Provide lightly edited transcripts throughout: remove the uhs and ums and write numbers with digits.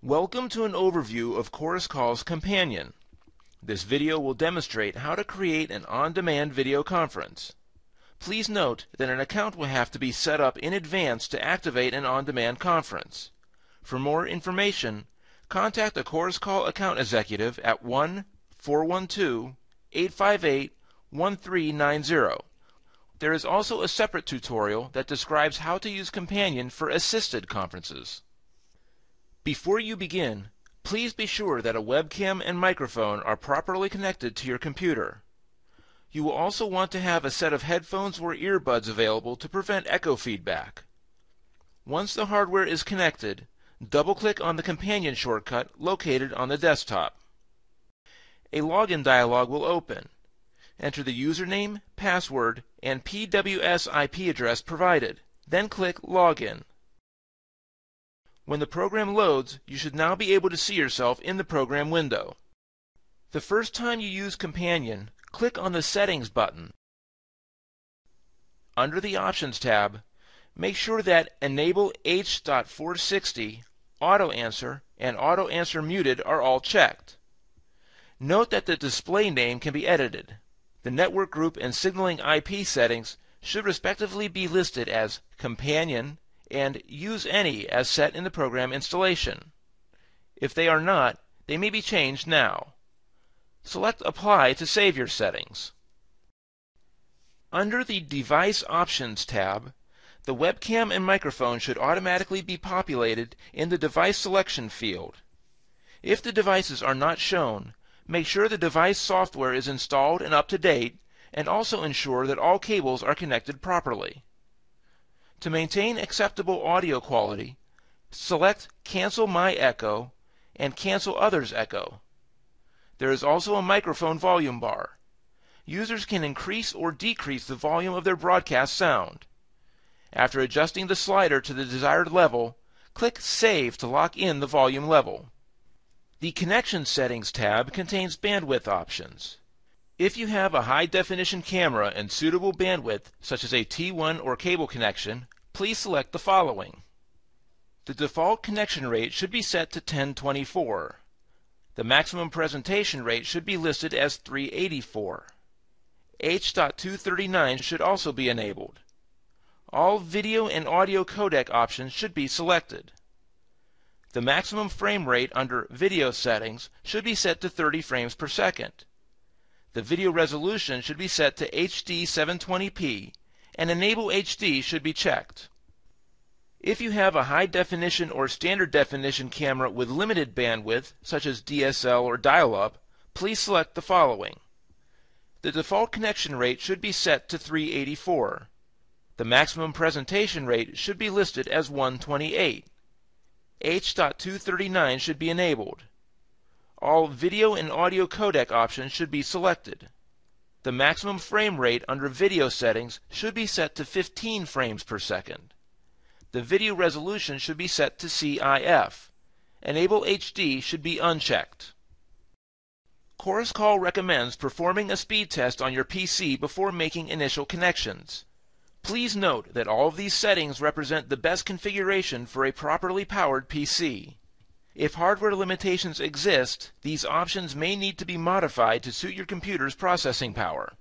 Welcome to an overview of Chorus Call's Companion. This video will demonstrate how to create an on-demand video conference. Please note that an account will have to be set up in advance to activate an on-demand conference. For more information, contact a Chorus Call account executive at 1-412-858-1390. There is also a separate tutorial that describes how to use Companion for assisted conferences. Before you begin, please be sure that a webcam and microphone are properly connected to your computer. You will also want to have a set of headphones or earbuds available to prevent echo feedback. Once the hardware is connected, double-click on the Companion shortcut located on the desktop. A login dialog will open. Enter the username, password, and PWS IP address provided. Then click Login. When the program loads, you should now be able to see yourself in the program window. The first time you use Companion, click on the Settings button. Under the Options tab, make sure that Enable H.460, Auto Answer, and Auto Answer Muted are all checked. Note that the display name can be edited. The network group and signaling IP settings should respectively be listed as Companion and Use Any as set in the program installation. If they are not, they may be changed now. Select Apply to save your settings. Under the Device Options tab, the webcam and microphone should automatically be populated in the Device Selection field. If the devices are not shown, make sure the device software is installed and up to date, and also ensure that all cables are connected properly. To maintain acceptable audio quality, select Cancel My Echo and Cancel Others Echo. There is also a microphone volume bar. Users can increase or decrease the volume of their broadcast sound. After adjusting the slider to the desired level, click Save to lock in the volume level. The Connection Settings tab contains bandwidth options. If you have a high-definition camera and suitable bandwidth, such as a T1 or cable connection, please select the following. The default connection rate should be set to 1024. The maximum presentation rate should be listed as 384. H.239 should also be enabled. All video and audio codec options should be selected. The maximum frame rate under Video Settings should be set to 30 frames per second. The video resolution should be set to HD 720p, and Enable HD should be checked. If you have a high-definition or standard-definition camera with limited bandwidth, such as DSL or dial-up, please select the following. The default connection rate should be set to 384. The maximum presentation rate should be listed as 128. H.239 should be enabled. All video and audio codec options should be selected. The maximum frame rate under Video Settings should be set to 15 frames per second. The video resolution should be set to CIF. Enable HD should be unchecked. Chorus Call recommends performing a speed test on your PC before making initial connections. Please note that all of these settings represent the best configuration for a properly powered PC. If hardware limitations exist, these options may need to be modified to suit your computer's processing power.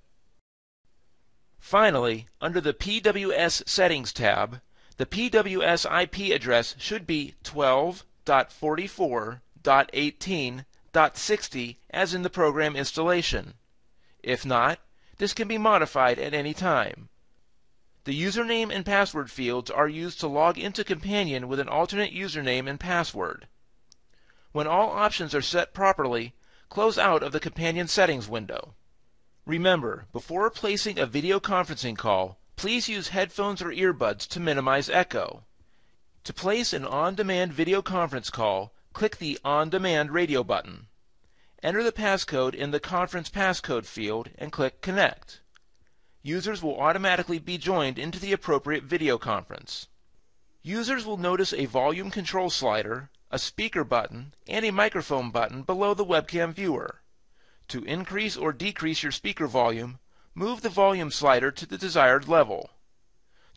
Finally, under the PWS Settings tab, the PWS IP address should be 12.44.18.60 as in the program installation. If not, this can be modified at any time. The username and password fields are used to log into Companion with an alternate username and password. When all options are set properly, close out of the Companion Settings window. Remember, before placing a video conferencing call, please use headphones or earbuds to minimize echo. To place an on-demand video conference call, click the On Demand Radio button. Enter the passcode in the Conference Passcode field and click Connect. Users will automatically be joined into the appropriate video conference. Users will notice a volume control slider, a speaker button, and a microphone button below the webcam viewer. To increase or decrease your speaker volume, move the volume slider to the desired level.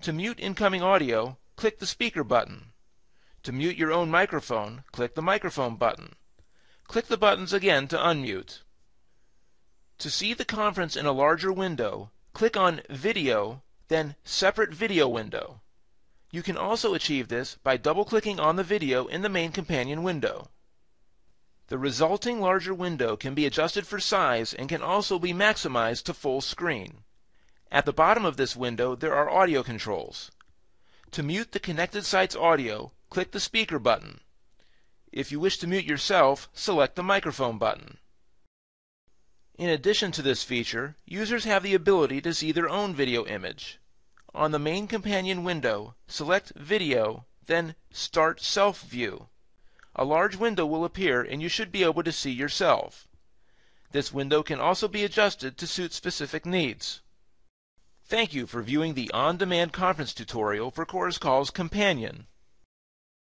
To mute incoming audio, click the speaker button. To mute your own microphone, click the microphone button. Click the buttons again to unmute. To see the conference in a larger window, click on Video, then Separate Video Window. You can also achieve this by double-clicking on the video in the main companion window. The resulting larger window can be adjusted for size and can also be maximized to full screen. At the bottom of this window there are audio controls. To mute the connected site's audio, click the speaker button. If you wish to mute yourself, select the microphone button. In addition to this feature, users have the ability to see their own video image. On the main companion window, select Video, then Start Self View. A large window will appear and you should be able to see yourself. This window can also be adjusted to suit specific needs. Thank you for viewing the on-demand conference tutorial for Chorus Call's Companion.